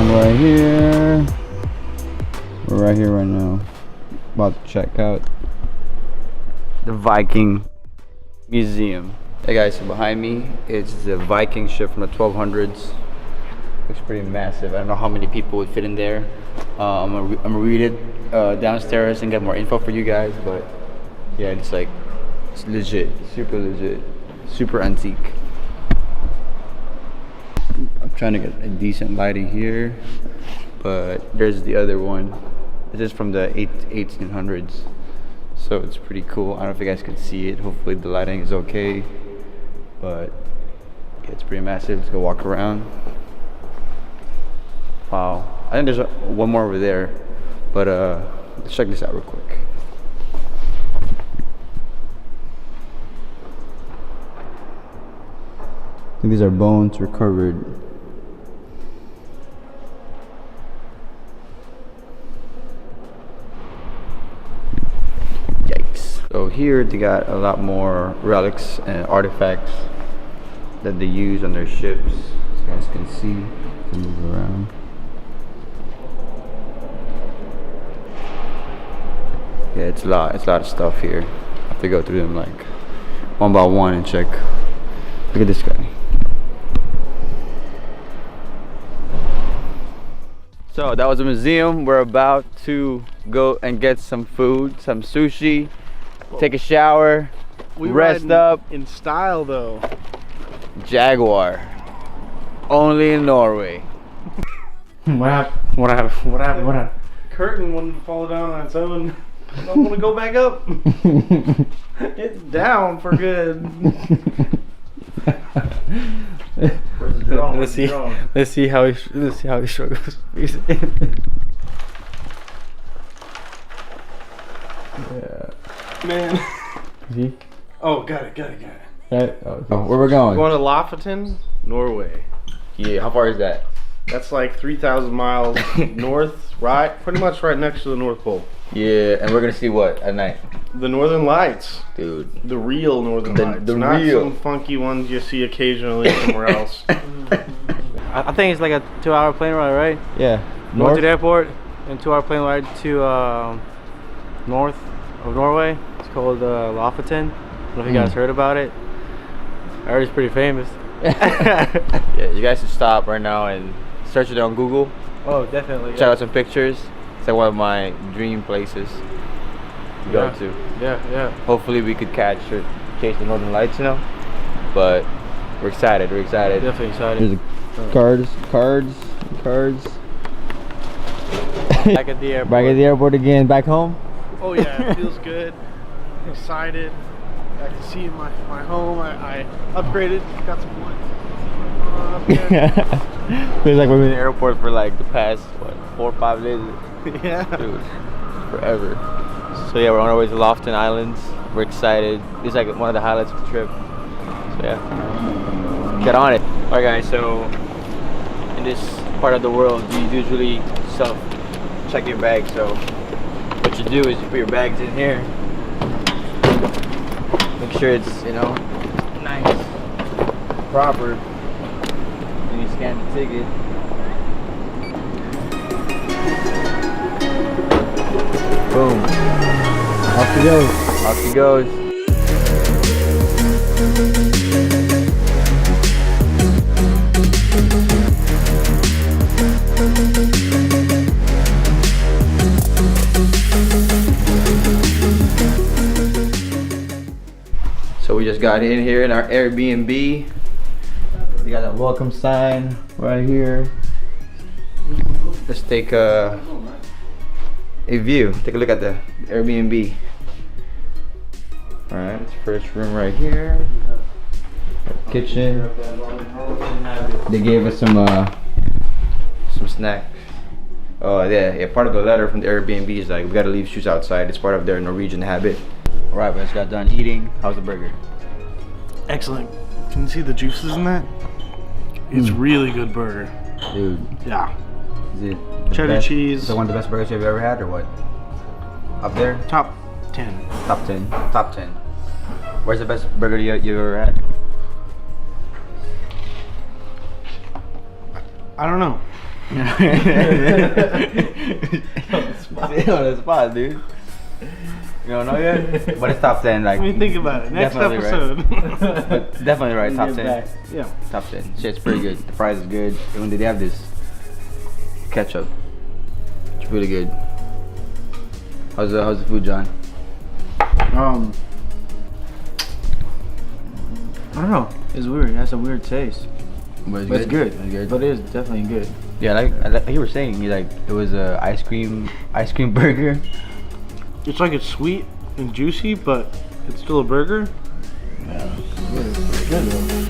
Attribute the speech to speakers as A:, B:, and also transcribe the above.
A: I'm right here. We're right here right now. About to check out the Viking Museum. Hey guys, so behind me is the Viking ship from the 1200s. Looks pretty massive. I don't know how many people would fit in there. I'm gonna read it downstairs and get more info for you guys. But yeah, it's like, it's legit, super legit, super antique. I'm trying to get a decent lighting here, but there's the other one. This is from the 1800s, so it's pretty cool. I don't know if you guys could see it. Hopefully the lighting is okay, but yeah, it's pretty massive. Let's go walk around. Wow, I think there's one more over there, but let's check this out real quick. I think these are bones recovered. Yikes. So here they got a lot more relics and artifacts that they use on their ships. As you guys can see, to move around. Yeah, it's a lot of stuff here. I have to go through them like one by one and check. Look at this guy. So that was the museum. We're about to go and get some food, some sushi, take a shower, rest up.
B: In style though.
A: Jaguar. Only in Norway.
B: What happened? Curtain wanted to fall down on its own. I don't want to go back up. It's down for good. Let's see how he struggles.
A: Yeah.
B: Man.
A: See?
B: Oh, got it.
A: Right. Oh, where we're going?
B: We're going to Lofoten, Norway.
A: Yeah. How far is that?
B: That's like 3,000 miles north, right? Pretty much right next to the North Pole.
A: Yeah, and we're gonna see what at night?
B: The Northern Lights.
A: Dude.
B: The real Northern Lights.
A: The
B: not
A: real.
B: some funky ones you see occasionally somewhere else.
C: I think it's like a 2-hour plane ride, right?
A: Yeah.
C: North to the airport and 2-hour plane ride to north of Norway. It's called Lofoten. I don't know if you guys heard about it. I heard it's pretty famous.
A: Yeah, you guys should stop right now and search it on Google.
C: Oh, definitely.
A: Check out some pictures. It's like one of my dream places to go to.
C: Yeah.
A: Hopefully we could catch or chase the Northern Lights, you know. But we're excited.
C: Definitely excited.
A: There's cards.
C: Back at the airport.
A: Back at the airport again. Back home.
B: Oh yeah, it feels good. Excited. I can see my home. I upgraded. Got some wood.
A: Feels like we've been in the airport for like the past 4 or 5 days.
B: Yeah.
A: Dude, forever. So yeah, we're on our way to Lofoten Islands. We're excited. This is like one of the highlights of the trip. So yeah, get on it. Alright guys, so in this part of the world, you usually self-check your bag. So what you do is you put your bags in here. Make sure it's, you know, nice, proper. Then you scan the ticket. Boom. Off he goes. So we just got in here in our Airbnb. We got a welcome sign right here. Let's take a view. Take a look at the Airbnb. Alright, it's first room right here. Kitchen. They gave us some snacks. Oh yeah, part of the letter from the Airbnb is like we gotta leave shoes outside. It's part of their Norwegian habit. Alright, we just got done eating. How's the burger?
B: Excellent. Can you see the juices in that? It's really good burger.
A: Dude.
B: Yeah.
A: Is it
B: Cheddar cheese.
A: Is it one of the best burgers you've ever had or what? Up there?
B: Top 10.
A: Top 10. Top 10. Where's the best burger you've ever had?
B: I don't know.
A: On the spot, dude. You don't know yet? But it's top 10. Like,
B: Let me think about it. Next
A: definitely
B: episode.
A: But definitely right. Top 10.
B: Yeah.
A: Top 10. Shit's pretty good. The price is good. Even they have this ketchup. It's really good. How's the food, John?
C: I don't know. It's weird. It has a weird taste.
A: But
C: But it's good.
A: It's good.
C: But it is definitely good.
A: Yeah, like you were saying, you like it was a ice cream burger.
B: It's like it's sweet and juicy, but it's still a burger.
C: Good though.